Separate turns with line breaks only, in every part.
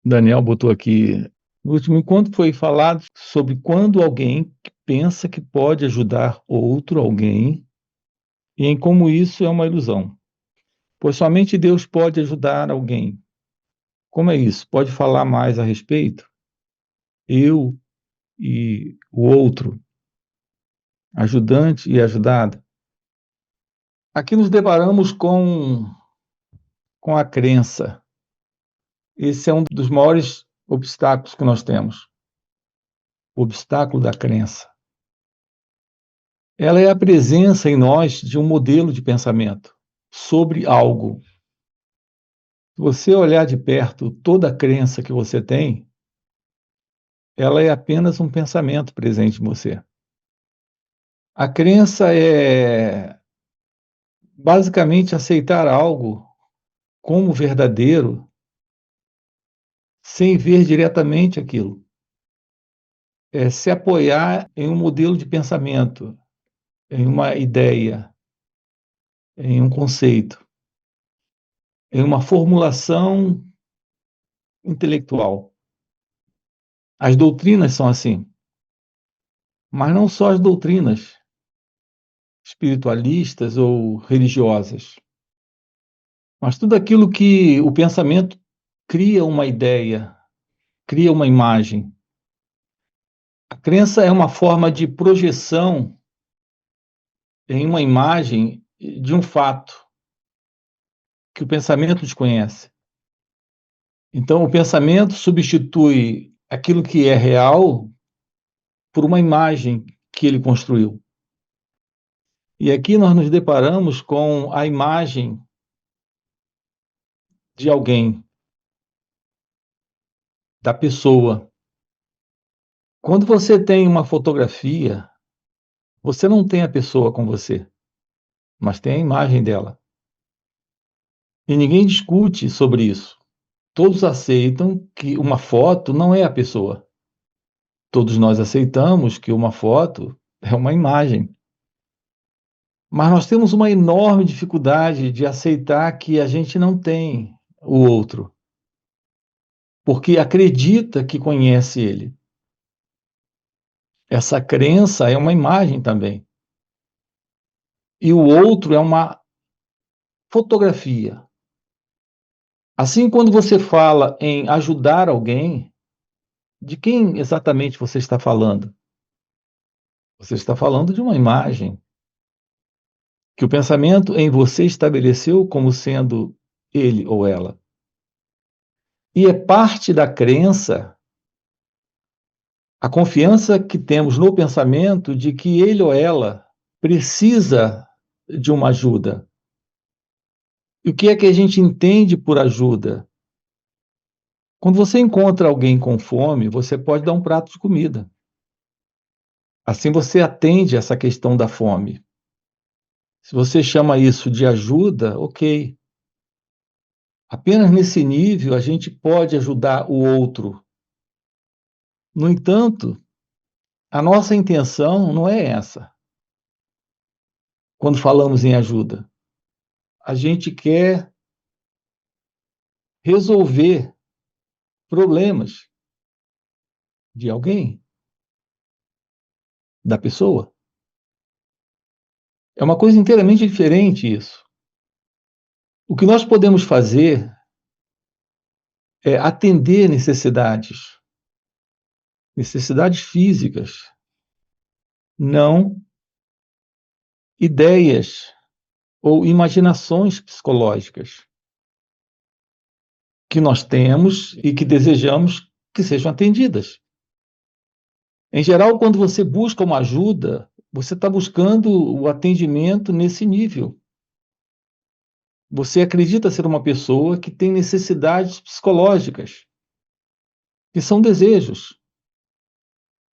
Daniel botou aqui, no último encontro foi falado sobre quando alguém pensa que pode ajudar outro alguém e em como isso é uma ilusão, pois somente Deus pode ajudar alguém. Como é isso? Pode falar mais a respeito? Eu e o outro, ajudante e ajudado. Aqui nos deparamos com a crença. Esse é um dos maiores obstáculos que nós temos, o obstáculo da crença. Ela é a presença em nós de um modelo de pensamento sobre algo. Se você olhar de perto toda a crença que você tem, ela é apenas um pensamento presente em você. A crença é basicamente aceitar algo como verdadeiro sem ver diretamente aquilo. É se apoiar em um modelo de pensamento, em uma ideia, em um conceito, em uma formulação intelectual. As doutrinas são assim, mas não só as doutrinas espiritualistas ou religiosas, mas tudo aquilo que o pensamento cria uma ideia, cria uma imagem. A crença é uma forma de projeção em uma imagem de um fato que o pensamento desconhece. Então, o pensamento substitui aquilo que é real por uma imagem que ele construiu. E aqui nós nos deparamos com a imagem de alguém, da pessoa. Quando você tem uma fotografia, você não tem a pessoa com você, mas tem a imagem dela. E ninguém discute sobre isso. Todos aceitam que uma foto não é a pessoa. Todos nós aceitamos que uma foto é uma imagem. Mas nós temos uma enorme dificuldade de aceitar que a gente não tem o outro, porque acredita que conhece ele. Essa crença é uma imagem também. E o outro é uma fotografia. Assim, quando você fala em ajudar alguém, de quem exatamente você está falando? Você está falando de uma imagem que o pensamento em você estabeleceu como sendo ele ou ela. E é parte da crença, a confiança que temos no pensamento de que ele ou ela precisa de uma ajuda. E o que é que a gente entende por ajuda? Quando você encontra alguém com fome, você pode dar um prato de comida. Assim você atende essa questão da fome. Se você chama isso de ajuda, ok. Apenas nesse nível a gente pode ajudar o outro. No entanto, a nossa intenção não é essa. Quando falamos em ajuda, a gente quer resolver problemas de alguém, da pessoa. É uma coisa inteiramente diferente isso. O que nós podemos fazer é atender necessidades físicas, não ideias ou imaginações psicológicas que nós temos e que desejamos que sejam atendidas. Em geral, quando você busca uma ajuda, você está buscando o atendimento nesse nível. Você acredita ser uma pessoa que tem necessidades psicológicas, que são desejos,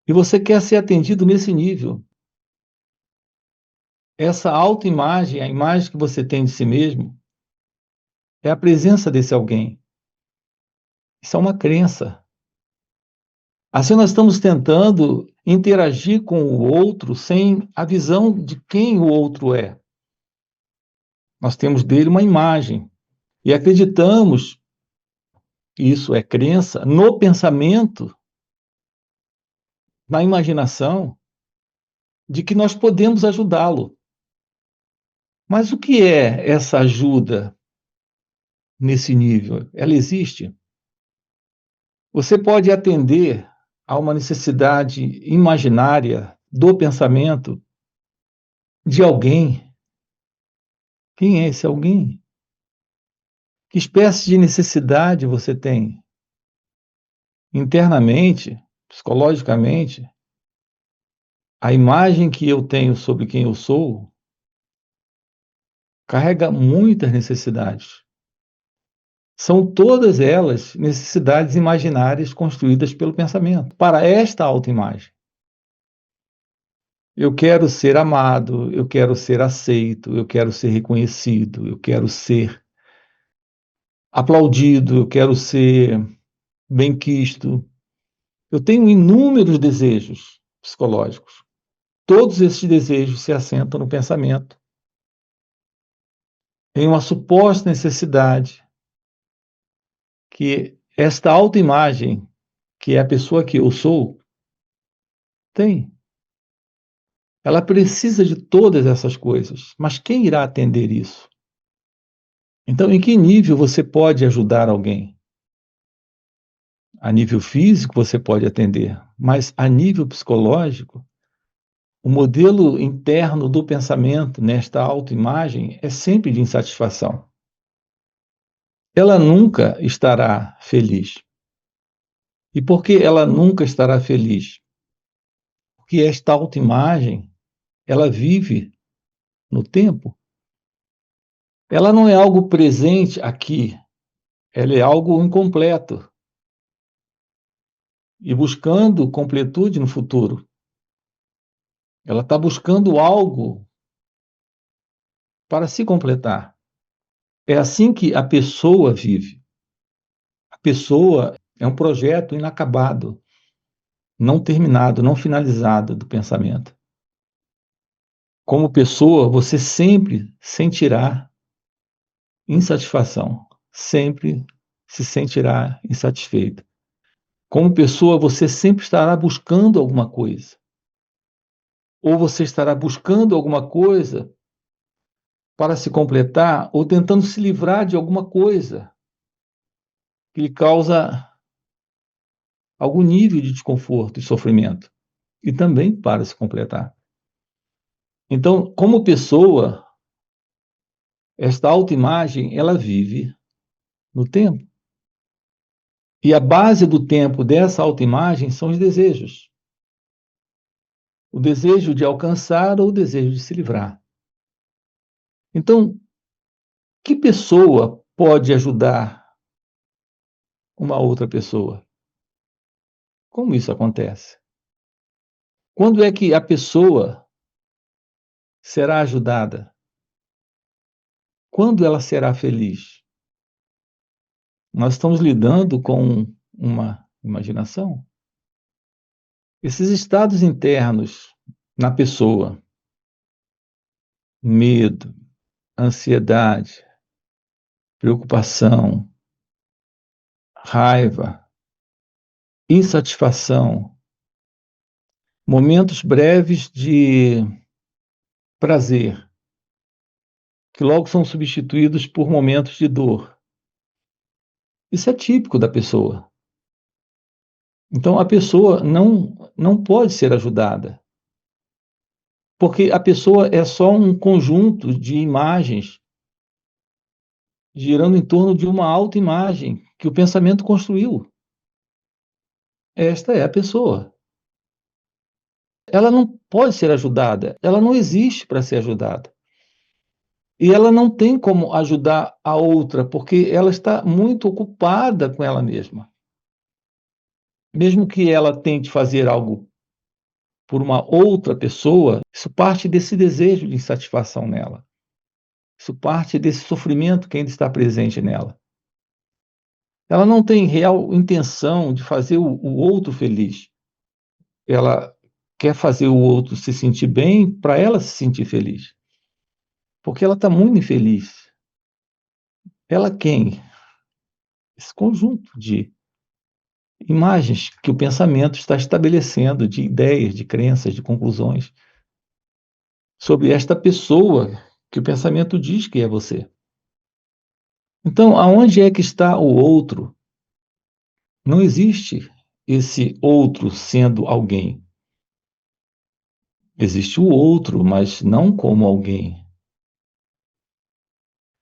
e você quer ser atendido nesse nível. Essa autoimagem, a imagem que você tem de si mesmo, é a presença desse alguém. Isso é uma crença. Assim, nós estamos tentando interagir com o outro sem a visão de quem o outro é. Nós temos dele uma imagem e acreditamos isso é crença, no pensamento, na imaginação, de que nós podemos ajudá-lo. Mas o que é essa ajuda nesse nível? Ela existe? Você pode atender a uma necessidade imaginária do pensamento de alguém. Quem é esse alguém? Que espécie de necessidade você tem? Internamente, psicologicamente, a imagem que eu tenho sobre quem eu sou carrega muitas necessidades. São todas elas necessidades imaginárias construídas pelo pensamento, para esta autoimagem. Eu quero ser amado, eu quero ser aceito, eu quero ser reconhecido, eu quero ser aplaudido, eu quero ser benquisto. Eu tenho inúmeros desejos psicológicos. Todos esses desejos se assentam no pensamento, em uma suposta necessidade que esta autoimagem, que é a pessoa que eu sou, tem. Ela precisa de todas essas coisas, mas quem irá atender isso? Então, em que nível você pode ajudar alguém? A nível físico, você pode atender, mas a nível psicológico, o modelo interno do pensamento nesta autoimagem é sempre de insatisfação. Ela nunca estará feliz. E por que ela nunca estará feliz? Porque esta autoimagem, ela vive no tempo. Ela não é algo presente aqui, ela é algo incompleto e buscando completude no futuro. Ela está buscando algo para se completar. É assim que a pessoa vive. A pessoa é um projeto inacabado, não terminado, não finalizado do pensamento. Como pessoa, você sempre sentirá insatisfação, sempre se sentirá insatisfeito. Como pessoa, você sempre estará buscando alguma coisa. Ou você estará buscando alguma coisa para se completar, ou tentando se livrar de alguma coisa que lhe causa algum nível de desconforto e sofrimento, e também para se completar. Então, como pessoa, esta autoimagem, ela vive no tempo. E a base do tempo dessa autoimagem são os desejos. O desejo de alcançar ou o desejo de se livrar. Então, que pessoa pode ajudar uma outra pessoa? Como isso acontece? Quando é que a pessoa será ajudada? Quando ela será feliz? Nós estamos lidando com uma imaginação. Esses estados internos na pessoa, medo, ansiedade, preocupação, raiva, insatisfação, momentos breves de prazer, que logo são substituídos por momentos de dor. Isso é típico da pessoa. Então, a pessoa não pode ser ajudada, porque a pessoa é só um conjunto de imagens girando em torno de uma autoimagem que o pensamento construiu. Esta é a pessoa. Ela não pode ser ajudada, ela não existe para ser ajudada. E ela não tem como ajudar a outra, porque ela está muito ocupada com ela mesma. Mesmo que ela tente fazer algo por uma outra pessoa, isso parte desse desejo de insatisfação nela. Isso parte desse sofrimento que ainda está presente nela. Ela não tem real intenção de fazer o outro feliz. Ela quer fazer o outro se sentir bem para ela se sentir feliz. Porque ela está muito infeliz. Ela quem? esse conjunto de imagens que o pensamento está estabelecendo, de ideias, de crenças, de conclusões, sobre esta pessoa que o pensamento diz que é você. Então, aonde é que está o outro? Não existe esse outro sendo alguém. Existe o outro, mas não como alguém.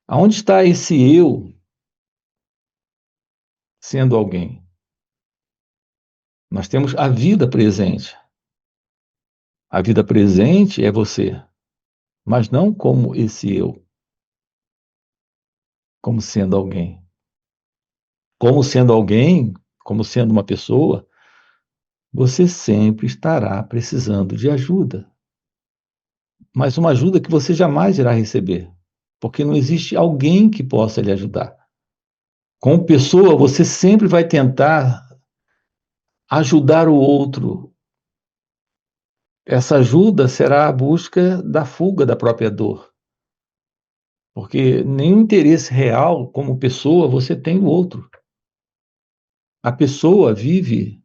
Aonde está esse eu sendo alguém? Nós temos a vida presente. A vida presente é você, mas não como esse eu, como sendo alguém. Como sendo alguém, como sendo uma pessoa, você sempre estará precisando de ajuda, mas uma ajuda que você jamais irá receber, porque não existe alguém que possa lhe ajudar. Como pessoa, você sempre vai tentar ajudar o outro. Essa ajuda será a busca da fuga da própria dor, porque nenhum interesse real como pessoa você tem no outro. A pessoa vive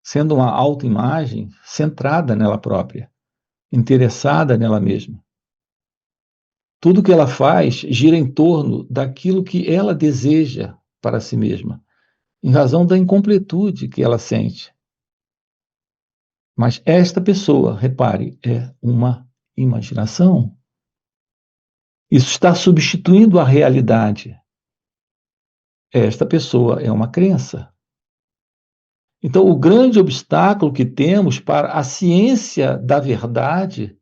sendo uma autoimagem centrada nela própria, interessada nela mesma. Tudo que ela faz gira em torno daquilo que ela deseja para si mesma, em razão da incompletude que ela sente. Mas esta pessoa, repare, é uma imaginação. Isso está substituindo a realidade. Esta pessoa é uma crença. Então, o grande obstáculo que temos para a ciência da verdade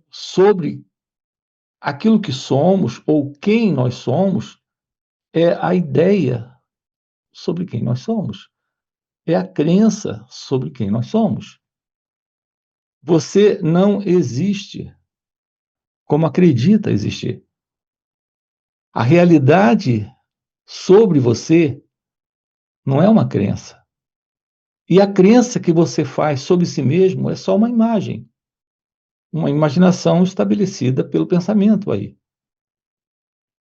sobre aquilo que somos ou quem nós somos é a ideia sobre quem nós somos, é a crença sobre quem nós somos. Você não existe como acredita existir. A realidade sobre você não é uma crença. E a crença que você faz sobre si mesmo é só uma imaginação estabelecida pelo pensamento aí.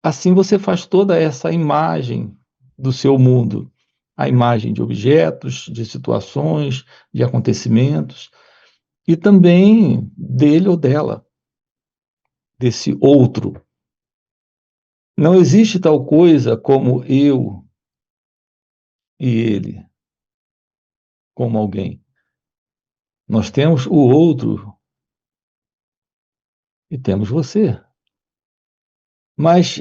Assim você faz toda essa imagem do seu mundo, a imagem de objetos, de situações, de acontecimentos, e também dele ou dela, desse outro. Não existe tal coisa como eu e ele, como alguém. Nós temos o outro e temos você. Mas,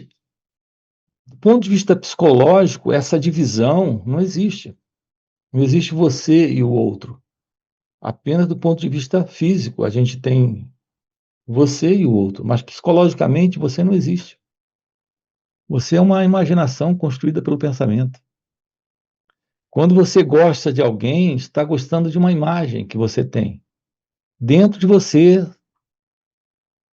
do ponto de vista psicológico, essa divisão não existe. Não existe você e o outro. Apenas do ponto de vista físico, a gente tem você e o outro, mas psicologicamente você não existe. Você é uma imaginação construída pelo pensamento. Quando você gosta de alguém, está gostando de uma imagem que você tem dentro de você,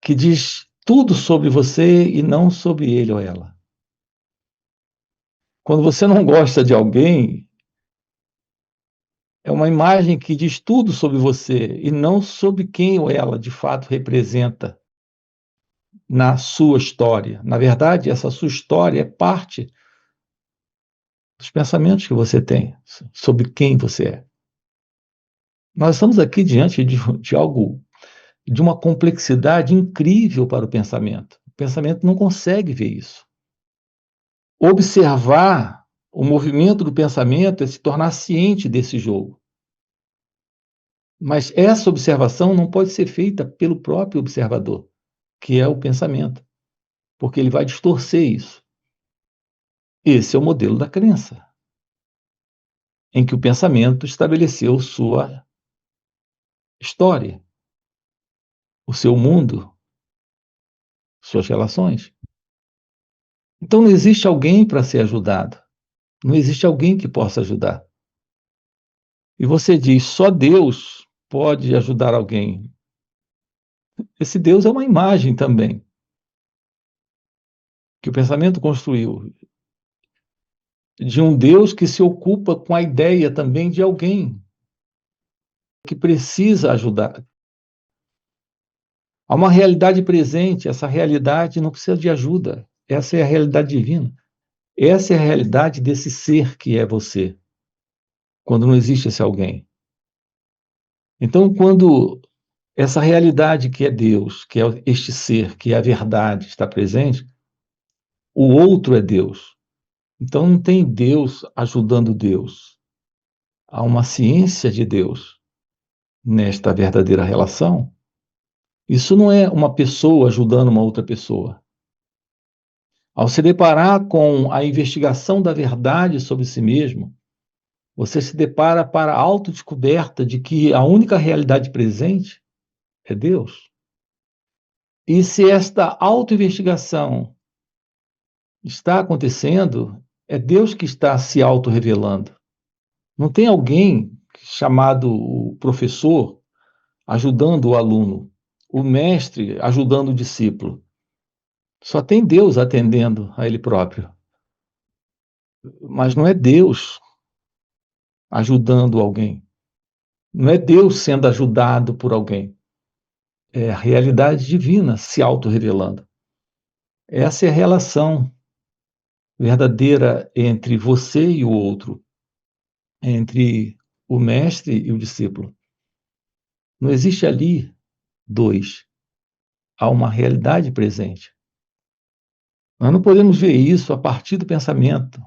que diz tudo sobre você e não sobre ele ou ela. Quando você não gosta de alguém, é uma imagem que diz tudo sobre você e não sobre quem ou ela de fato representa na sua história. Na verdade, essa sua história é parte dos pensamentos que você tem sobre quem você é. Nós estamos aqui diante de algo, de uma complexidade incrível para o pensamento. O pensamento não consegue ver isso. Observar o movimento do pensamento é se tornar ciente desse jogo. Mas essa observação não pode ser feita pelo próprio observador, que é o pensamento, porque ele vai distorcer isso. Esse é o modelo da crença, em que o pensamento estabeleceu sua história, o seu mundo, suas relações. Então não existe alguém para ser ajudado, não existe alguém que possa ajudar. E você diz, só Deus pode ajudar alguém. Esse Deus é uma imagem também, que o pensamento construiu, de um Deus que se ocupa com a ideia também de alguém que precisa ajudar. Há uma realidade presente, essa realidade não precisa de ajuda, essa é a realidade divina. Essa é a realidade desse ser que é você, quando não existe esse alguém. Então, quando essa realidade que é Deus, que é este ser, que é a verdade, está presente, o outro é Deus. Então, não tem Deus ajudando Deus. Há uma ciência de Deus nesta verdadeira relação. Isso não é uma pessoa ajudando uma outra pessoa. Ao se deparar com a investigação da verdade sobre si mesmo, você se depara para a autodescoberta de que a única realidade presente é Deus. E se esta autoinvestigação está acontecendo, é Deus que está se auto-revelando. Não tem alguém chamado o professor ajudando o aluno, o mestre ajudando o discípulo. Só tem Deus atendendo a ele próprio. Mas não é Deus ajudando alguém. Não é Deus sendo ajudado por alguém. É a realidade divina se auto-revelando. Essa é a relação verdadeira entre você e o outro, entre o mestre e o discípulo. Não existe ali dois. Há uma realidade presente. Nós não podemos ver isso a partir do pensamento,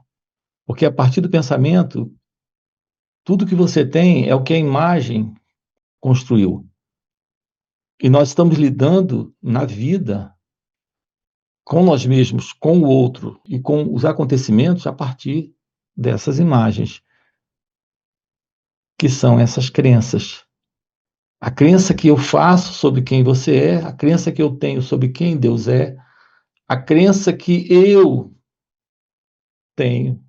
porque a partir do pensamento, tudo que você tem é o que a imagem construiu. E nós estamos lidando na vida com nós mesmos, com o outro e com os acontecimentos a partir dessas imagens, que são essas crenças. A crença que eu faço sobre quem você é, a crença que eu tenho sobre quem Deus é, a crença que eu tenho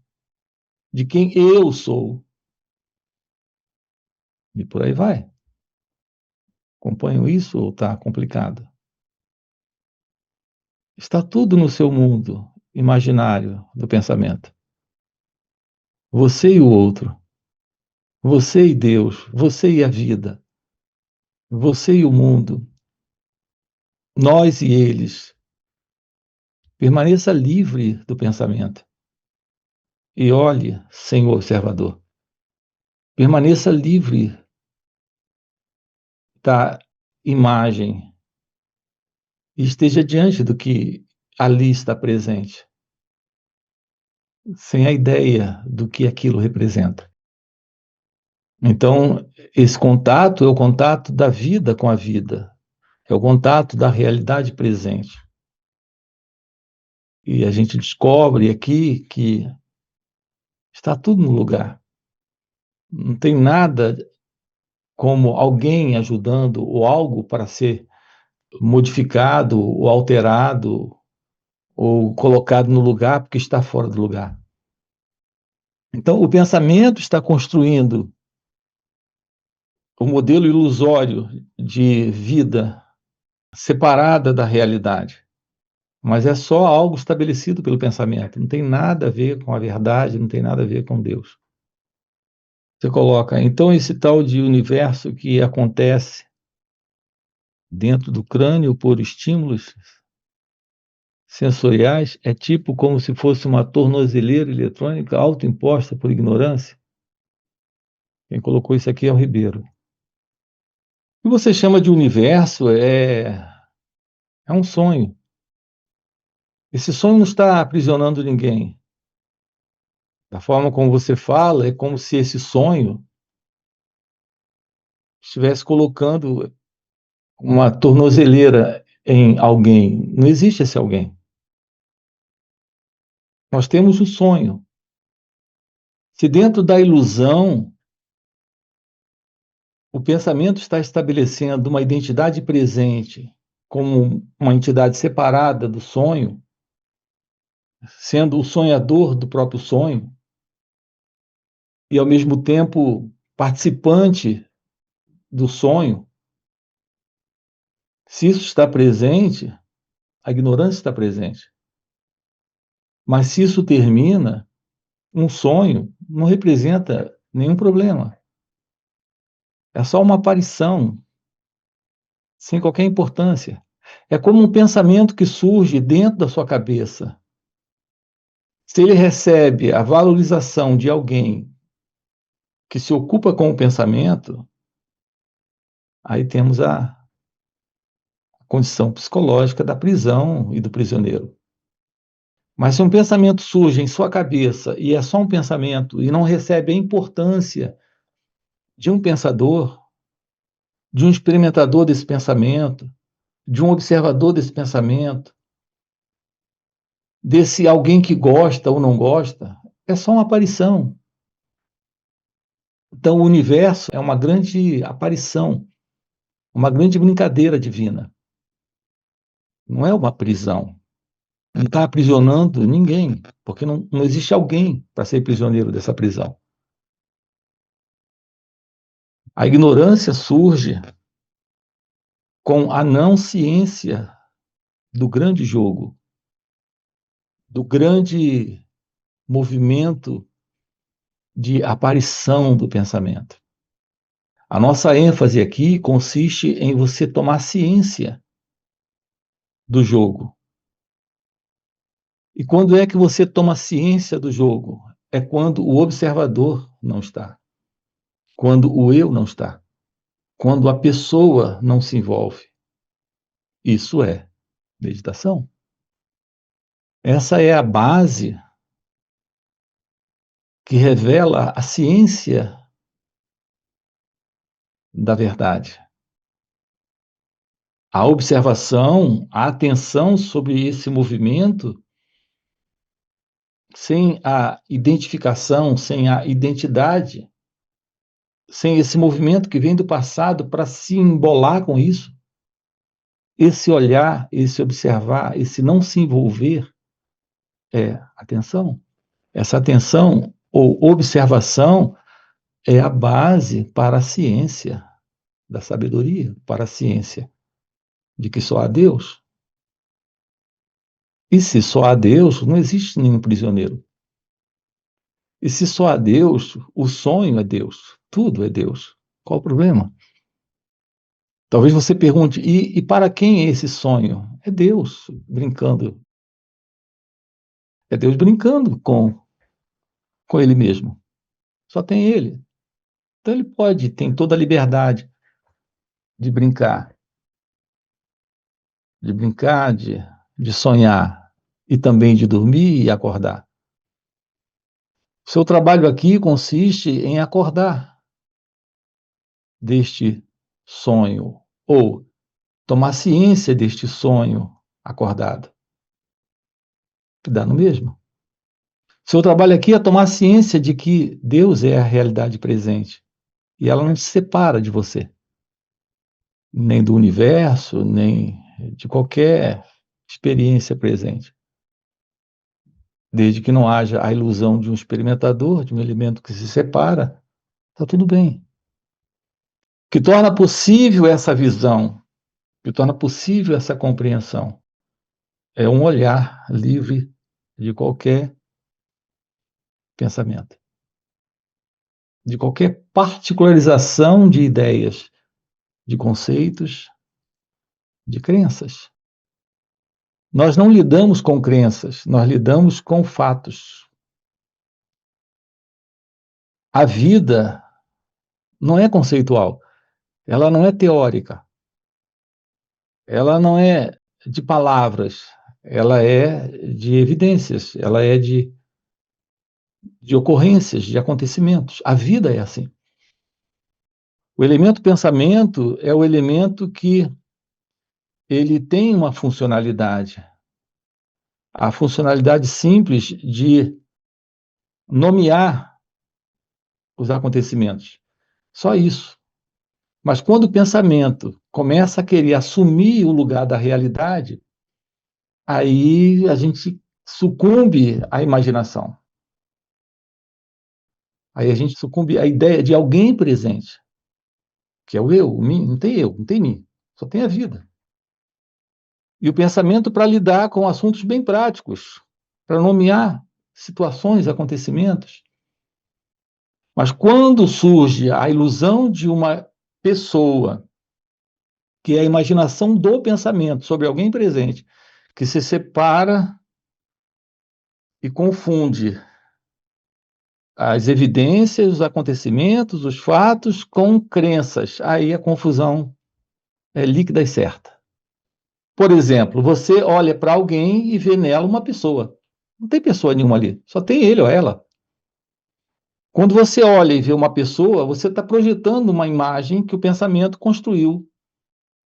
de quem eu sou. E por aí vai. Acompanham isso ou está complicado? Está tudo no seu mundo imaginário do pensamento. Você e o outro. Você e Deus. Você e a vida. Você e o mundo. Nós e eles. Permaneça livre do pensamento. E olhe, Senhor observador. Permaneça livre da imagem e esteja diante do que ali está presente, sem a ideia do que aquilo representa. Então, esse contato é o contato da vida com a vida, é o contato da realidade presente. E a gente descobre aqui que está tudo no lugar. Não tem nada como alguém ajudando ou algo para ser modificado ou alterado ou colocado no lugar porque está fora do lugar. Então, o pensamento está construindo o modelo ilusório de vida separada da realidade. Mas é só algo estabelecido pelo pensamento, não tem nada a ver com a verdade, não tem nada a ver com Deus. Você coloca, então, esse tal de universo que acontece dentro do crânio por estímulos sensoriais é tipo como se fosse uma tornozeleira eletrônica autoimposta por ignorância? Quem colocou isso aqui é o Ribeiro. O que você chama de universo é um sonho. Esse sonho não está aprisionando ninguém. Da forma como você fala, é como se esse sonho estivesse colocando uma tornozeleira em alguém. Não existe esse alguém. Nós temos o sonho. Se dentro da ilusão o pensamento está estabelecendo uma identidade presente como uma entidade separada do sonho, sendo o sonhador do próprio sonho, e ao mesmo tempo participante do sonho, se isso está presente, a ignorância está presente. Mas se isso termina, um sonho não representa nenhum problema. É só uma aparição, sem qualquer importância. É como um pensamento que surge dentro da sua cabeça. Se ele recebe a valorização de alguém que se ocupa com o pensamento, aí temos a condição psicológica da prisão e do prisioneiro. Mas se um pensamento surge em sua cabeça e é só um pensamento e não recebe a importância de um pensador, de um experimentador desse pensamento, de um observador desse pensamento, desse alguém que gosta ou não gosta, é só uma aparição. Então, o universo é uma grande aparição, uma grande brincadeira divina. Não é uma prisão. Não está aprisionando ninguém, porque não existe alguém para ser prisioneiro dessa prisão. A ignorância surge com a não ciência do grande jogo, do grande movimento de aparição do pensamento. A nossa ênfase aqui consiste em você tomar ciência do jogo. E quando é que você toma ciência do jogo? É quando o observador não está, quando o eu não está, quando a pessoa não se envolve. Isso é meditação. Essa é a base que revela a ciência da verdade. A observação, a atenção sobre esse movimento, sem a identificação, sem a identidade, sem esse movimento que vem do passado para se embolar com isso, esse olhar, esse observar, esse não se envolver, é atenção. Essa atenção ou observação é a base para a ciência da sabedoria, para a ciência de que só há Deus. E se só há Deus, não existe nenhum prisioneiro. E se só há Deus, o sonho é Deus, tudo é Deus. Qual o problema? Talvez você pergunte, e para quem é esse sonho? É Deus brincando. É Deus brincando com Ele mesmo. Só tem Ele. Então Ele pode, tem toda a liberdade de brincar, de sonhar, e também de dormir e acordar. Seu trabalho aqui consiste em acordar deste sonho, ou tomar ciência deste sonho acordado, que dá no mesmo. Seu trabalho aqui é tomar ciência de que Deus é a realidade presente, e ela não se separa de você, nem do universo, nem de qualquer experiência presente. Desde que não haja a ilusão de um experimentador, de um elemento que se separa, está tudo bem. O que torna possível essa visão, o que torna possível essa compreensão, é um olhar livre de qualquer pensamento, de qualquer particularização de ideias, de conceitos, de crenças. Nós não lidamos com crenças, nós lidamos com fatos. A vida não é conceitual, ela não é teórica, ela não é de palavras, ela é de evidências, ela é de ocorrências, de acontecimentos. A vida é assim. O elemento pensamento é o elemento que ele tem uma funcionalidade. A funcionalidade simples de nomear os acontecimentos. Só isso. Mas quando o pensamento começa a querer assumir o lugar da realidade, aí a gente sucumbe à imaginação. Aí a gente sucumbe à ideia de alguém presente, que é o eu, eu, não tem mim, só tem a vida. E o pensamento para lidar com assuntos bem práticos, para nomear situações, acontecimentos. Mas quando surge a ilusão de uma pessoa, que é a imaginação do pensamento sobre alguém presente, que se separa e confunde as evidências, os acontecimentos, os fatos com crenças. Aí a confusão é líquida e certa. Por exemplo, você olha para alguém e vê nela uma pessoa. Não tem pessoa nenhuma ali, só tem ele ou ela. Quando você olha e vê uma pessoa, você está projetando uma imagem que o pensamento construiu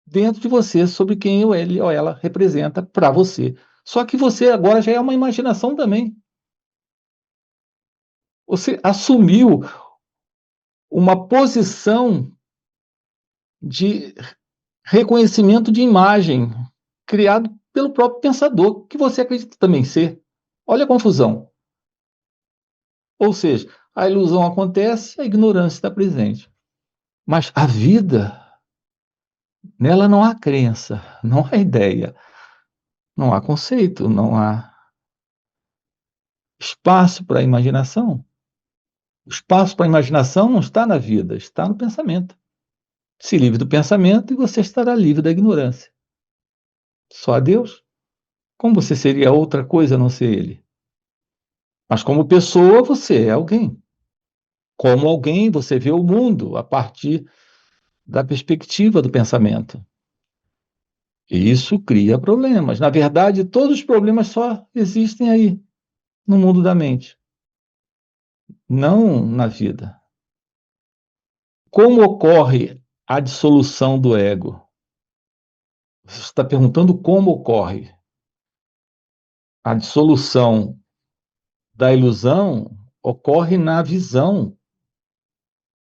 dentro de você sobre quem ele ou ela representa para você. Só que você agora já é uma imaginação também. Você assumiu uma posição de reconhecimento de imagem criado pelo próprio pensador, que você acredita também ser. Olha a confusão. Ou seja, a ilusão acontece, a ignorância está presente. Mas a vida, nela não há crença, não há ideia, não há conceito, não há espaço para a imaginação. O espaço para a imaginação não está na vida, está no pensamento. Se livre do pensamento e você estará livre da ignorância. Só a Deus. Como você seria outra coisa a não ser Ele? Mas como pessoa, você é alguém. Como alguém, você vê o mundo a partir da perspectiva do pensamento. E isso cria problemas. Na verdade, todos os problemas só existem aí, no mundo da mente, não na vida. Como ocorre a dissolução do ego? Você está perguntando como ocorre. A dissolução da ilusão ocorre na visão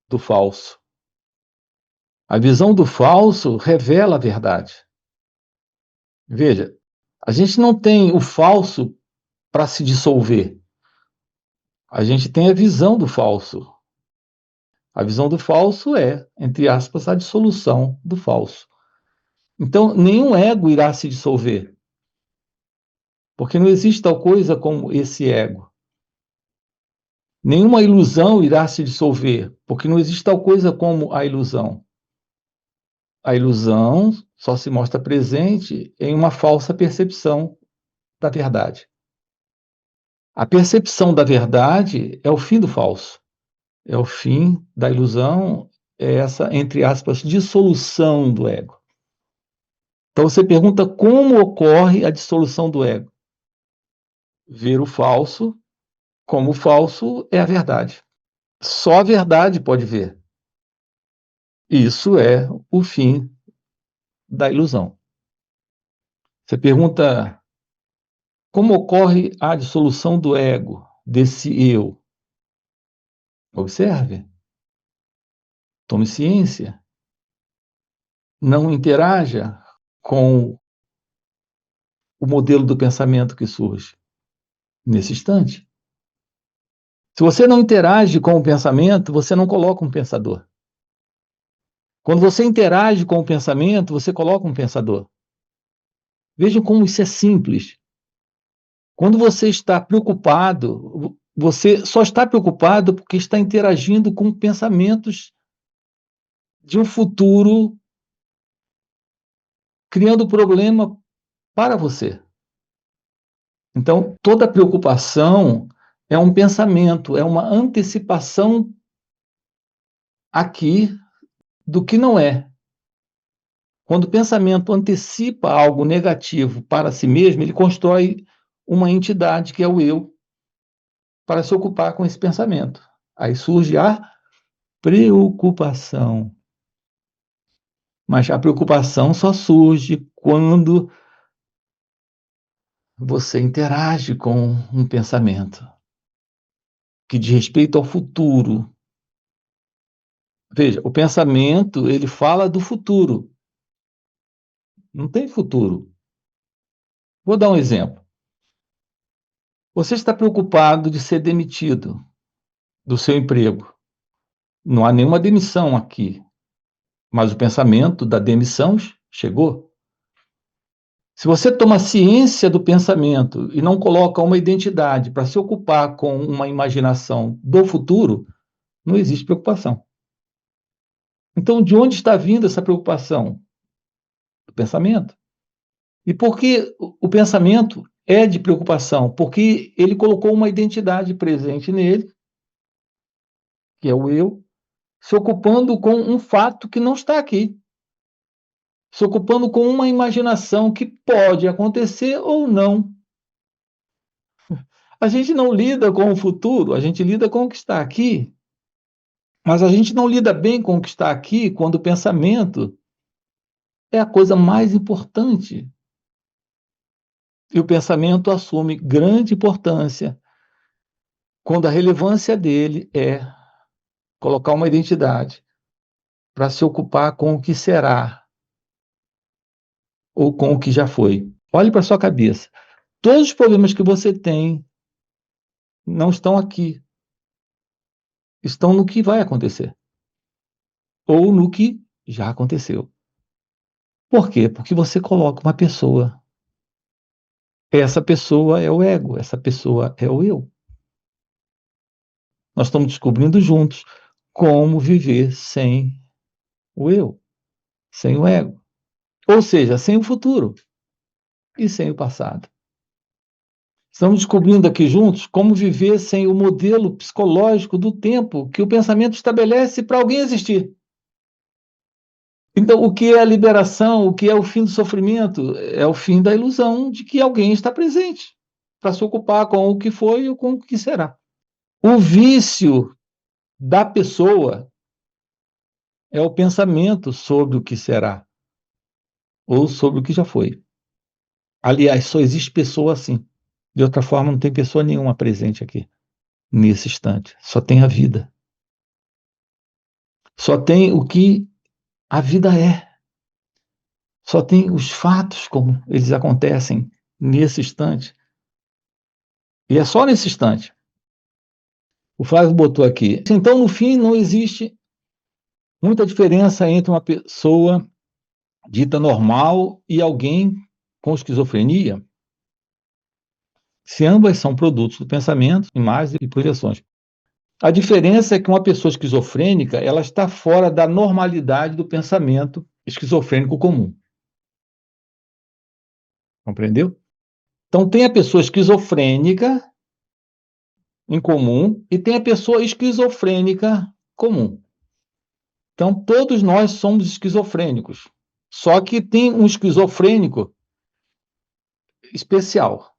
do falso. A visão do falso revela a verdade. Veja, a gente não tem o falso para se dissolver. A gente tem a visão do falso. A visão do falso é, entre aspas, a dissolução do falso. Então, nenhum ego irá se dissolver, porque não existe tal coisa como esse ego. Nenhuma ilusão irá se dissolver, porque não existe tal coisa como a ilusão. A ilusão só se mostra presente em uma falsa percepção da verdade. A percepção da verdade é o fim do falso, é o fim da ilusão, é essa, entre aspas, dissolução do ego. Então você pergunta como ocorre a dissolução do ego. Ver o falso como o falso é a verdade. Só a verdade pode ver. Isso é o fim da ilusão. Você pergunta como ocorre a dissolução do ego, desse eu. Observe, tome ciência, não interaja com o modelo do pensamento que surge nesse instante. Se você não interage com o pensamento, você não coloca um pensador. Quando você interage com o pensamento, você coloca um pensador. Vejam como isso é simples. Quando você está preocupado, você só está preocupado porque está interagindo com pensamentos de um futuro, criando problema para você. Então, toda preocupação é um pensamento, é uma antecipação aqui do que não é. Quando o pensamento antecipa algo negativo para si mesmo, ele constrói uma entidade que é o eu para se ocupar com esse pensamento. Aí surge a preocupação. Mas a preocupação só surge quando você interage com um pensamento que diz respeito ao futuro. Veja, o pensamento, ele fala do futuro. Não tem futuro. Vou dar um exemplo. Você está preocupado de ser demitido do seu emprego. Não há nenhuma demissão aqui, mas o pensamento da demissão chegou. Se você toma ciência do pensamento e não coloca uma identidade para se ocupar com uma imaginação do futuro, não existe preocupação. Então, de onde está vindo essa preocupação? Do pensamento. E por que o pensamento é de preocupação, porque ele colocou uma identidade presente nele, que é o eu, se ocupando com um fato que não está aqui, se ocupando com uma imaginação que pode acontecer ou não. A gente não lida com o futuro, a gente lida com o que está aqui, mas a gente não lida bem com o que está aqui quando o pensamento é a coisa mais importante. E o pensamento assume grande importância quando a relevância dele é colocar uma identidade para se ocupar com o que será ou com o que já foi. Olhe para sua cabeça. Todos os problemas que você tem não estão aqui, estão no que vai acontecer ou no que já aconteceu. Por quê? Porque você coloca uma pessoa. Essa pessoa é o ego, essa pessoa é o eu. Nós estamos descobrindo juntos como viver sem o eu, sem o ego. Ou seja, sem o futuro e sem o passado. Estamos descobrindo aqui juntos como viver sem o modelo psicológico do tempo que o pensamento estabelece para alguém existir. Então, o que é a liberação, o que é o fim do sofrimento? É o fim da ilusão de que alguém está presente para se ocupar com o que foi ou com o que será. O vício da pessoa é o pensamento sobre o que será ou sobre o que já foi. Aliás, só existe pessoa assim. De outra forma, não tem pessoa nenhuma presente aqui, nesse instante. Só tem a vida. Só tem o que a vida é. Só tem os fatos como eles acontecem nesse instante. E é só nesse instante. O Flávio botou aqui. Então, no fim, não existe muita diferença entre uma pessoa dita normal e alguém com esquizofrenia, se ambas são produtos do pensamento, imagens e projeções. A diferença é que uma pessoa esquizofrênica, ela está fora da normalidade do pensamento esquizofrênico comum. Compreendeu? Então, tem a pessoa esquizofrênica em comum e tem a pessoa esquizofrênica comum. Então, todos nós somos esquizofrênicos. Só que tem um esquizofrênico especial.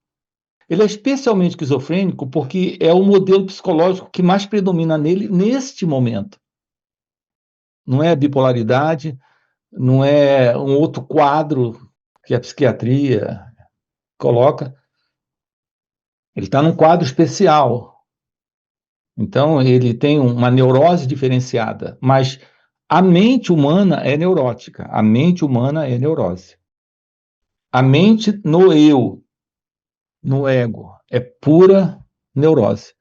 Ele é especialmente esquizofrênico porque é o modelo psicológico que mais predomina nele neste momento. Não é a bipolaridade, não é um outro quadro que a psiquiatria coloca. Ele está num quadro especial. Então, ele tem uma neurose diferenciada, mas a mente humana é neurótica, a mente humana é neurose. A mente no eu, no ego, é pura neurose,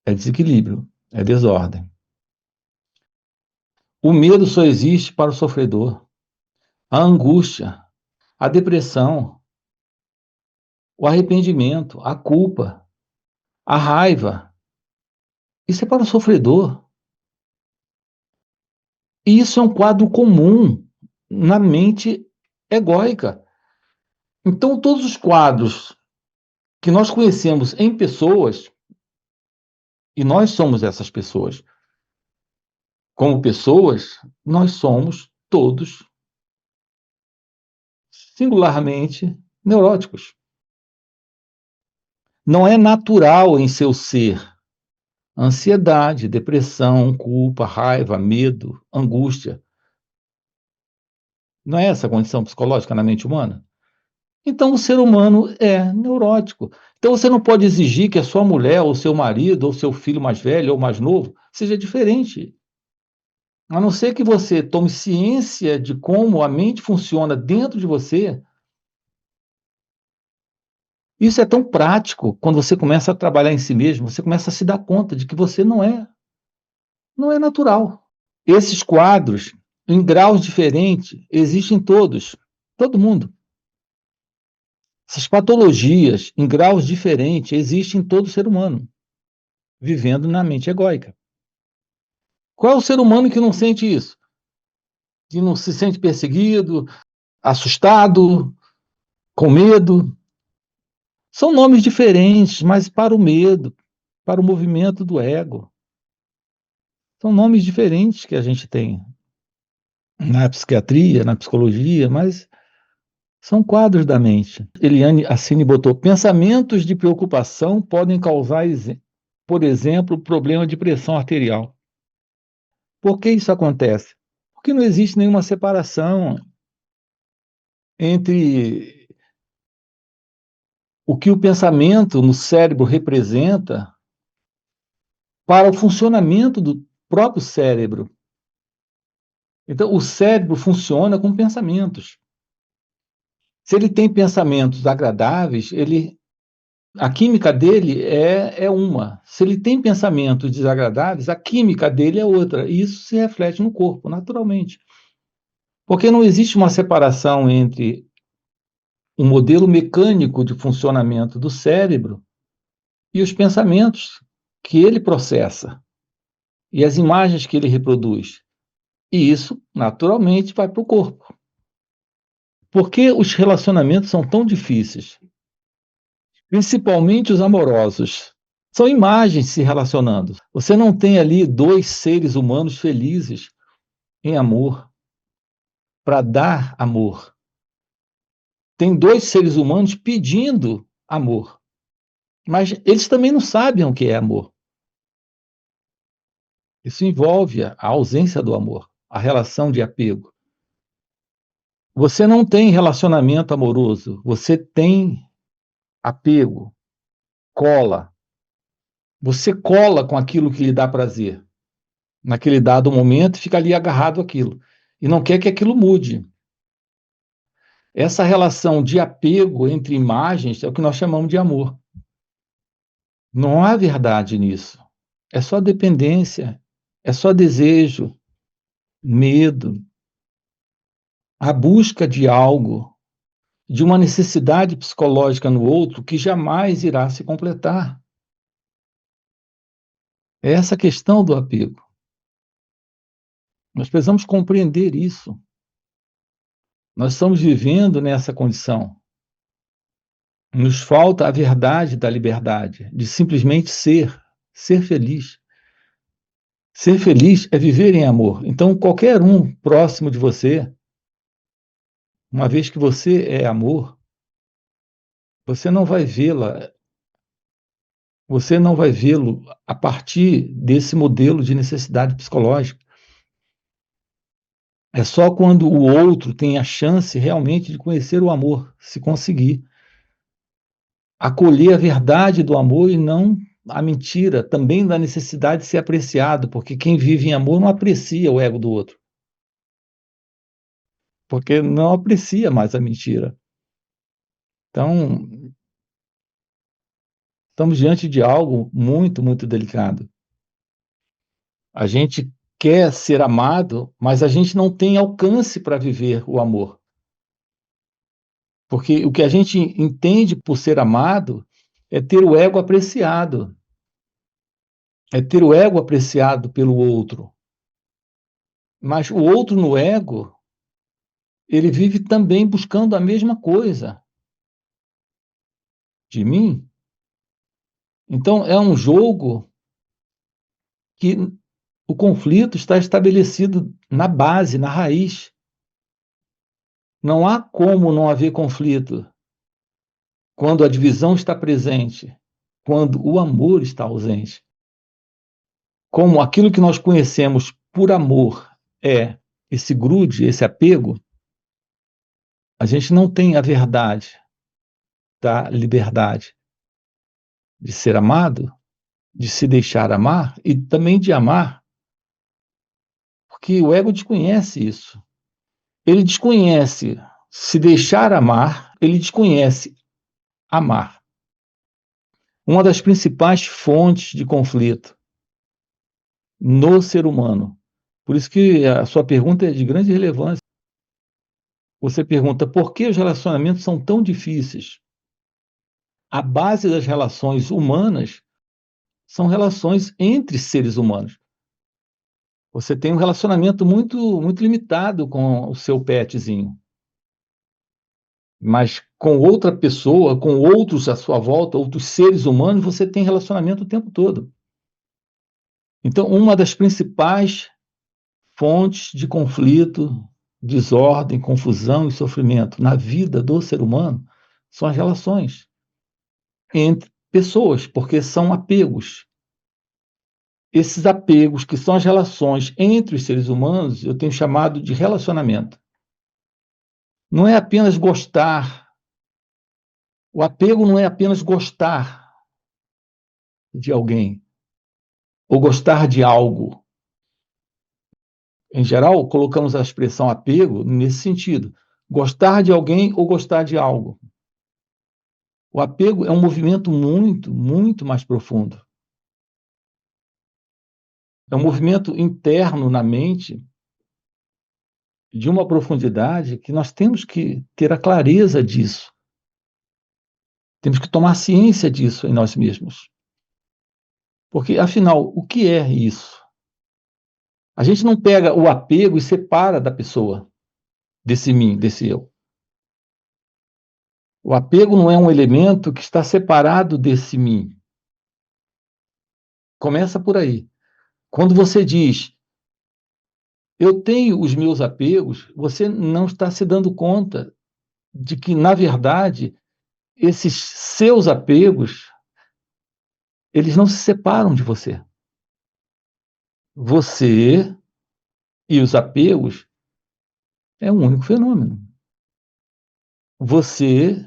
é desequilíbrio, é desordem. O medo só existe para o sofredor. A angústia, a depressão, o arrependimento, a culpa, a raiva, isso é para o sofredor. E isso é um quadro comum na mente egóica. Então, todos os quadros que nós conhecemos em pessoas, e nós somos essas pessoas, como pessoas, nós somos todos singularmente neuróticos. Não é natural em seu ser ansiedade, depressão, culpa, raiva, medo, angústia. Não é essa a condição psicológica na mente humana? Então, o ser humano é neurótico. Então, você não pode exigir que a sua mulher, ou seu marido, ou seu filho mais velho ou mais novo, seja diferente. A não ser que você tome ciência de como a mente funciona dentro de você. Isso é tão prático quando você começa a trabalhar em si mesmo, você começa a se dar conta de que você não é natural. Esses quadros, em graus diferentes, existem todos, todo mundo. Essas patologias, em graus diferentes, existem em todo ser humano, vivendo na mente egóica. Qual é o ser humano que não sente isso? Que não se sente perseguido, assustado, com medo? São nomes diferentes, mas para o medo, para o movimento do ego. São nomes diferentes que a gente tem na psiquiatria, na psicologia, mas são quadros da mente. Eliane Assine botou: pensamentos de preocupação podem causar, por exemplo, problema de pressão arterial. Por que isso acontece? Porque não existe nenhuma separação entre o que o pensamento no cérebro representa para o funcionamento do próprio cérebro. Então, o cérebro funciona com pensamentos. Se ele tem pensamentos agradáveis, a química dele é uma. Se ele tem pensamentos desagradáveis, a química dele é outra. E isso se reflete no corpo, naturalmente. Porque não existe uma separação entre o modelo mecânico de funcionamento do cérebro e os pensamentos que ele processa e as imagens que ele reproduz. E isso, naturalmente, vai para o corpo. Por que os relacionamentos são tão difíceis? Principalmente os amorosos. São imagens se relacionando. Você não tem ali dois seres humanos felizes em amor, para dar amor. Tem dois seres humanos pedindo amor. Mas eles também não sabem o que é amor. Isso envolve a ausência do amor, a relação de apego. Você não tem relacionamento amoroso, você tem apego, cola. Você cola com aquilo que lhe dá prazer. Naquele dado momento, fica ali agarrado àquilo. E não quer que aquilo mude. Essa relação de apego entre imagens é o que nós chamamos de amor. Não há verdade nisso. É só dependência, é só desejo, medo, a busca de algo, de uma necessidade psicológica no outro que jamais irá se completar. É essa questão do apego. Nós precisamos compreender isso. Nós estamos vivendo nessa condição. Nos falta a verdade da liberdade, de simplesmente ser feliz. Ser feliz é viver em amor. Então, qualquer um próximo de você, uma vez que você é amor, você não vai vê-la, você não vai vê-lo a partir desse modelo de necessidade psicológica. É só quando o outro tem a chance realmente de conhecer o amor, se conseguir acolher a verdade do amor e não a mentira, também da necessidade de ser apreciado, porque quem vive em amor não aprecia o ego do outro, porque não aprecia mais a mentira. Então, estamos diante de algo muito, muito delicado. A gente quer ser amado, mas a gente não tem alcance para viver o amor. Porque o que a gente entende por ser amado é ter o ego apreciado, é ter o ego apreciado pelo outro. Mas o outro no ego, ele vive também buscando a mesma coisa de mim. Então, é um jogo que o conflito está estabelecido na base, na raiz. Não há como não haver conflito quando a divisão está presente, quando o amor está ausente. Como aquilo que nós conhecemos por amor é esse grude, esse apego, a gente não tem a verdade da liberdade de ser amado, de se deixar amar e também de amar, porque o ego desconhece isso. Ele desconhece se deixar amar, ele desconhece amar. Uma das principais fontes de conflito no ser humano. Por isso que a sua pergunta é de grande relevância. Você pergunta por que os relacionamentos são tão difíceis? A base das relações humanas são relações entre seres humanos. Você tem um relacionamento muito, muito limitado com o seu petzinho. Mas com outra pessoa, com outros à sua volta, outros seres humanos, você tem relacionamento o tempo todo. Então, uma das principais fontes de conflito, desordem, confusão e sofrimento na vida do ser humano são as relações entre pessoas, porque são apegos. Esses apegos, que são as relações entre os seres humanos, eu tenho chamado de relacionamento. Não é apenas gostar. O apego não é apenas gostar de alguém ou gostar de algo. Em geral, colocamos a expressão apego nesse sentido: gostar de alguém ou gostar de algo. O apego é um movimento muito, muito mais profundo. É um movimento interno na mente de uma profundidade que nós temos que ter a clareza disso. Temos que tomar ciência disso em nós mesmos. Porque, afinal, o que é isso? A gente não pega o apego e separa da pessoa, desse mim, desse eu. O apego não é um elemento que está separado desse mim. Começa por aí. Quando você diz, eu tenho os meus apegos, você não está se dando conta de que, na verdade, esses seus apegos, eles não se separam de você. Você e os apegos é um único fenômeno. Você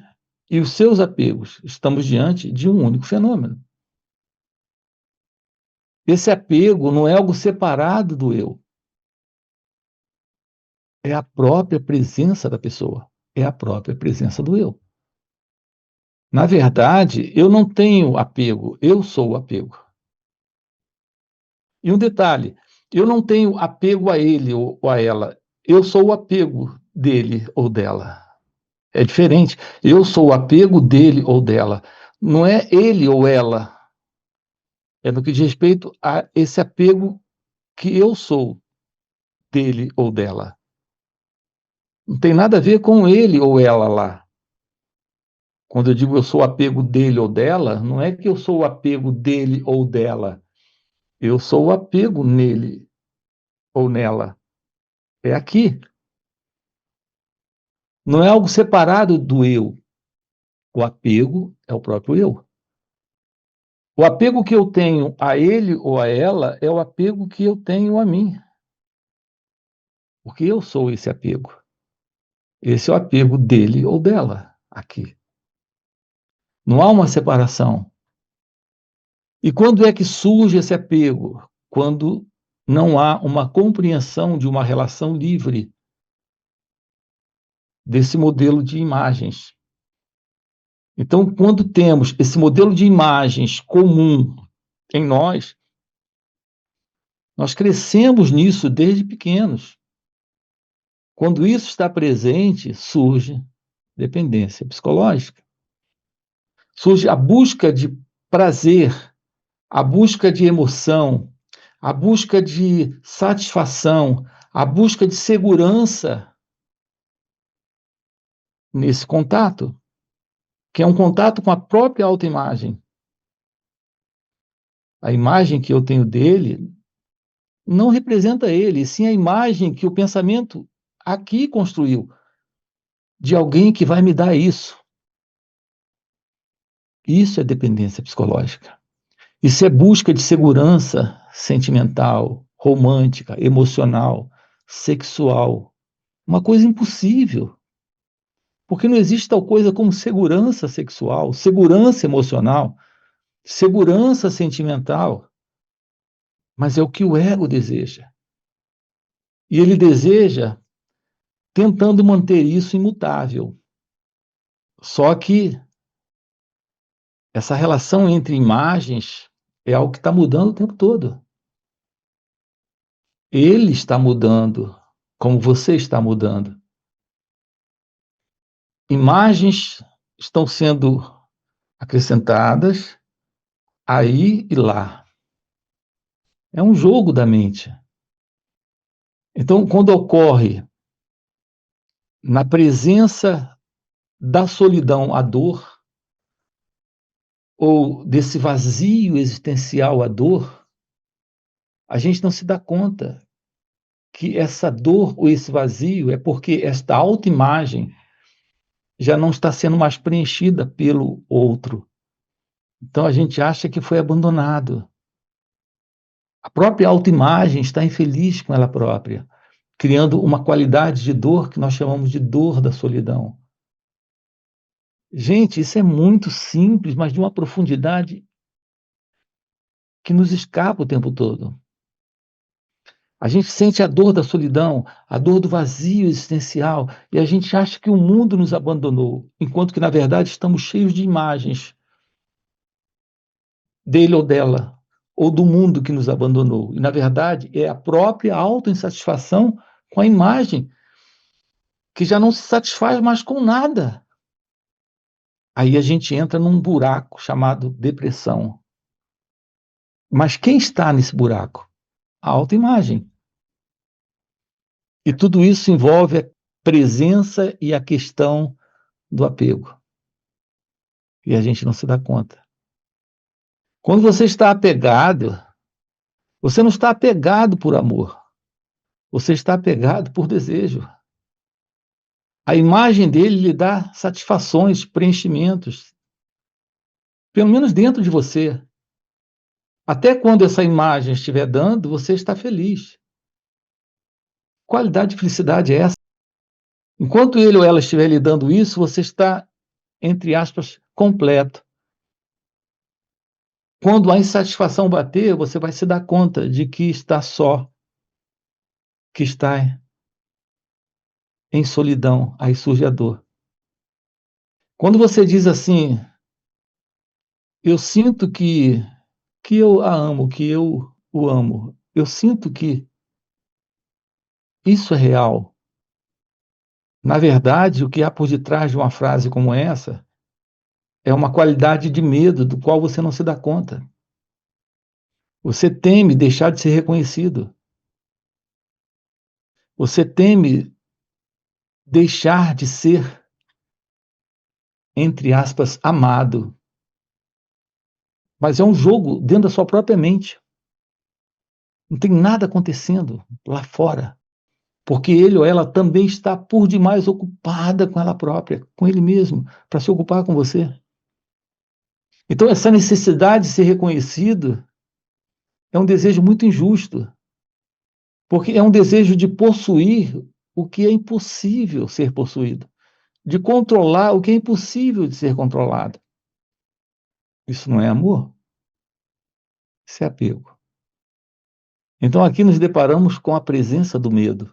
e os seus apegos, estamos diante de um único fenômeno. Esse apego não é algo separado do eu. É a própria presença da pessoa. É a própria presença do eu. Na verdade, eu não tenho apego, eu sou o apego. E um detalhe, eu não tenho apego a ele ou a ela, eu sou o apego dele ou dela. É diferente. Eu sou o apego dele ou dela. Não é ele ou ela. É no que diz respeito a esse apego que eu sou dele ou dela. Não tem nada a ver com ele ou ela lá. Quando eu digo eu sou o apego dele ou dela, não é que eu sou o apego dele ou dela. Eu sou o apego nele ou nela. É aqui. Não é algo separado do eu. O apego é o próprio eu. O apego que eu tenho a ele ou a ela é o apego que eu tenho a mim. Porque eu sou esse apego. Esse é o apego dele ou dela, aqui. Não há uma separação. E quando é que surge esse apego? Quando não há uma compreensão de uma relação livre desse modelo de imagens. Então, quando temos esse modelo de imagens comum em nós crescemos nisso desde pequenos. Quando isso está presente, surge dependência psicológica. Surge a busca de prazer, a busca de emoção, a busca de satisfação, a busca de segurança nesse contato, que é um contato com a própria autoimagem. A imagem que eu tenho dele não representa ele, e sim a imagem que o pensamento aqui construiu de alguém que vai me dar isso. Isso é dependência psicológica. Isso é busca de segurança sentimental, romântica, emocional, sexual. Uma coisa impossível. Porque não existe tal coisa como segurança sexual, segurança emocional, segurança sentimental. Mas é o que o ego deseja. E ele deseja tentando manter isso imutável. Só que essa relação entre imagens é algo que está mudando o tempo todo. Ele está mudando, como você está mudando. Imagens estão sendo acrescentadas aí e lá. É um jogo da mente. Então, quando ocorre na presença da solidão à dor, ou desse vazio existencial à dor, a gente não se dá conta que essa dor ou esse vazio é porque esta autoimagem já não está sendo mais preenchida pelo outro. Então a gente acha que foi abandonado. A própria autoimagem está infeliz com ela própria, criando uma qualidade de dor que nós chamamos de dor da solidão. Gente, isso é muito simples, mas de uma profundidade que nos escapa o tempo todo. A gente sente a dor da solidão, a dor do vazio existencial, e a gente acha que o mundo nos abandonou, enquanto que, na verdade, estamos cheios de imagens dele ou dela, ou do mundo que nos abandonou. E, na verdade, é a própria autoinsatisfação com a imagem, que já não se satisfaz mais com nada. Aí a gente entra num buraco chamado depressão. Mas quem está nesse buraco? A autoimagem. E tudo isso envolve a presença e a questão do apego. E a gente não se dá conta. Quando você está apegado, você não está apegado por amor. Você está apegado por desejo. A imagem dele lhe dá satisfações, preenchimentos, pelo menos dentro de você. Até quando essa imagem estiver dando, você está feliz. Qualidade de felicidade é essa? Enquanto ele ou ela estiver lhe dando isso, você está, entre aspas, completo. Quando a insatisfação bater, você vai se dar conta de que está só, que está em solidão. Aí surge a dor. Quando você diz assim, eu sinto que eu a amo, que eu o amo, eu sinto que isso é real. Na verdade, o que há por detrás de uma frase como essa é uma qualidade de medo do qual você não se dá conta. Você teme deixar de ser reconhecido. Você teme deixar de ser, entre aspas, amado. Mas é um jogo dentro da sua própria mente. Não tem nada acontecendo lá fora, porque ele ou ela também está por demais ocupada com ela própria, com ele mesmo, para se ocupar com você. Então, essa necessidade de ser reconhecido é um desejo muito injusto, porque é um desejo de possuir o que é impossível ser possuído, de controlar o que é impossível de ser controlado. Isso não é amor? Isso é apego. Então, aqui nos deparamos com a presença do medo,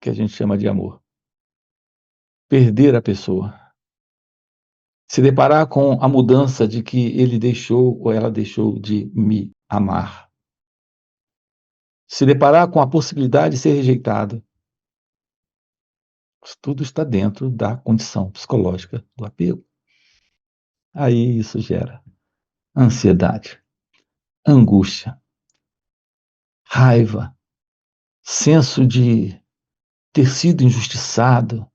que a gente chama de amor. Perder a pessoa. Se deparar com a mudança de que ele deixou ou ela deixou de me amar. Se deparar com a possibilidade de ser rejeitado. Isso tudo está dentro da condição psicológica do apego. Aí isso gera ansiedade, angústia, raiva, senso de ter sido injustiçado,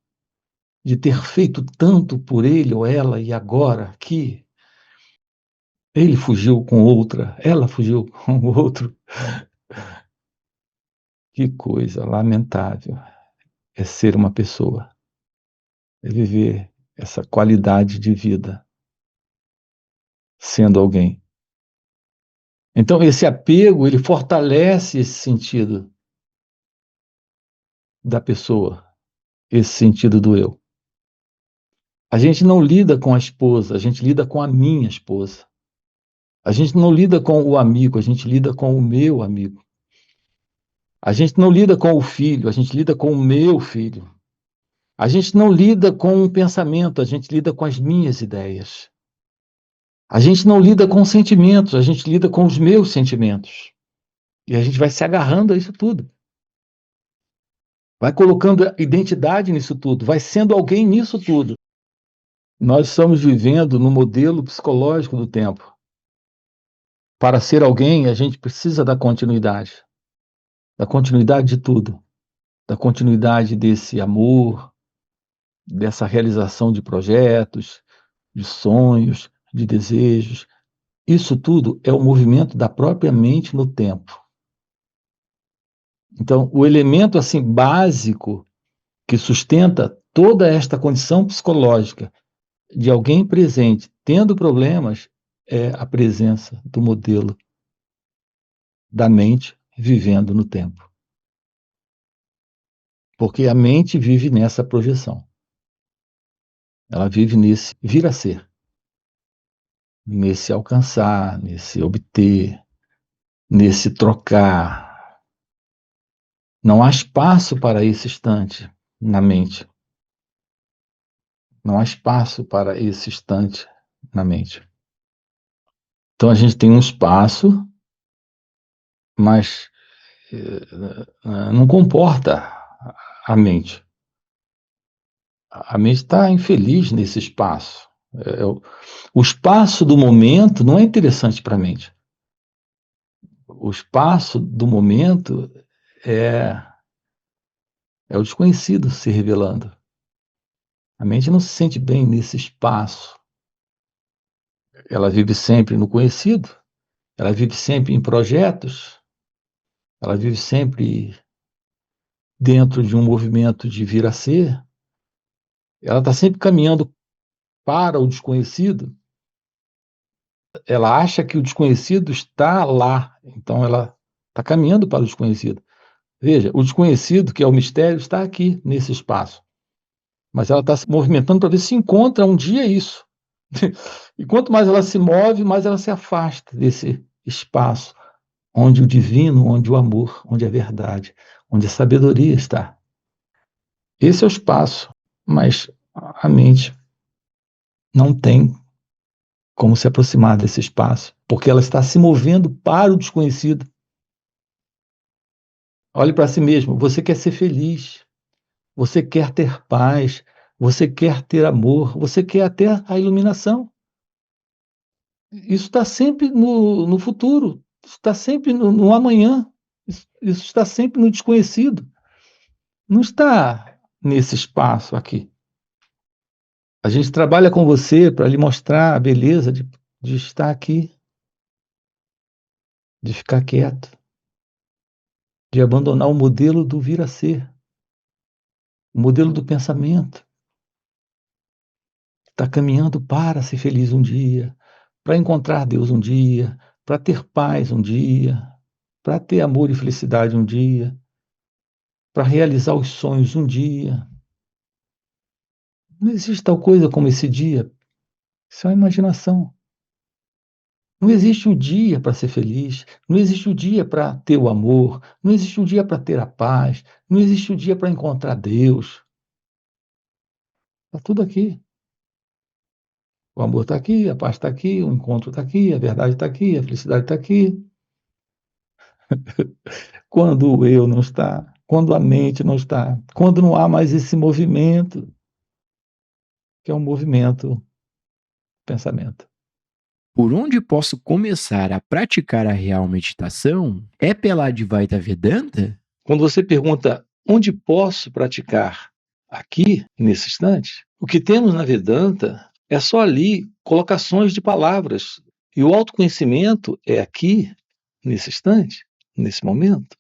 de ter feito tanto por ele ou ela e agora que ele fugiu com outra, ela fugiu com outro. Que coisa lamentável é ser uma pessoa, é viver essa qualidade de vida sendo alguém. Então esse apego, ele fortalece esse sentido da pessoa, esse sentido do eu. A gente não lida com a esposa, a gente lida com a minha esposa. A gente não lida com o amigo, a gente lida com o meu amigo. A gente não lida com o filho, a gente lida com o meu filho. A gente não lida com o pensamento, a gente lida com as minhas ideias. A gente não lida com sentimentos, a gente lida com os meus sentimentos. E a gente vai se agarrando a isso tudo. Vai colocando identidade nisso tudo, vai sendo alguém nisso tudo. Nós estamos vivendo no modelo psicológico do tempo. Para ser alguém, a gente precisa da continuidade de tudo, da continuidade desse amor, dessa realização de projetos, de sonhos, de desejos. Isso tudo é o movimento da própria mente no tempo. Então, o elemento assim básico que sustenta toda esta condição psicológica de alguém presente tendo problemas é a presença do modelo da mente vivendo no tempo. Porque a mente vive nessa projeção. Ela vive nesse vir a ser, nesse alcançar, nesse obter, nesse trocar. Não há espaço para esse instante na mente. Não há espaço para esse instante na mente. Então a gente tem um espaço, mas não comporta a mente. A mente está infeliz nesse espaço. O espaço do momento não é interessante para a mente. O espaço do momento é o desconhecido se revelando. A mente não se sente bem nesse espaço. Ela vive sempre no conhecido, ela vive sempre em projetos, ela vive sempre dentro de um movimento de vir a ser. Ela está sempre caminhando para o desconhecido. Ela acha que o desconhecido está lá, então ela está caminhando para o desconhecido. Veja, o desconhecido, que é o mistério, está aqui, nesse espaço. Mas ela está se movimentando para ver se encontra um dia isso. E quanto mais ela se move, mais ela se afasta desse espaço onde o divino, onde o amor, onde a verdade, onde a sabedoria está. Esse é o espaço, mas a mente não tem como se aproximar desse espaço, porque ela está se movendo para o desconhecido. Olhe para si mesmo, você quer ser feliz, você quer ter paz, você quer ter amor, você quer até a iluminação. Isso está sempre no futuro, isso está sempre no amanhã, isso está sempre no desconhecido. Não está nesse espaço aqui. A gente trabalha com você para lhe mostrar a beleza de estar aqui, de ficar quieto, de abandonar o modelo do vir a ser, o modelo do pensamento. Está caminhando para ser feliz um dia, para encontrar Deus um dia, para ter paz um dia, para ter amor e felicidade um dia, para realizar os sonhos um dia. Não existe tal coisa como esse dia. Isso é uma imaginação. Não existe o dia para ser feliz, não existe o dia para ter o amor, não existe o dia para ter a paz, não existe o dia para encontrar Deus. Está tudo aqui. O amor está aqui, a paz está aqui, o encontro está aqui, a verdade está aqui, a felicidade está aqui. Quando o eu não está, quando a mente não está, quando não há mais esse movimento, que é um movimento pensamento.
Por onde posso começar a praticar a real meditação? É pela Advaita Vedanta?
Quando você pergunta onde posso praticar aqui, nesse instante, o que temos na Vedanta é só ali colocações de palavras. E o autoconhecimento é aqui, nesse instante, nesse momento.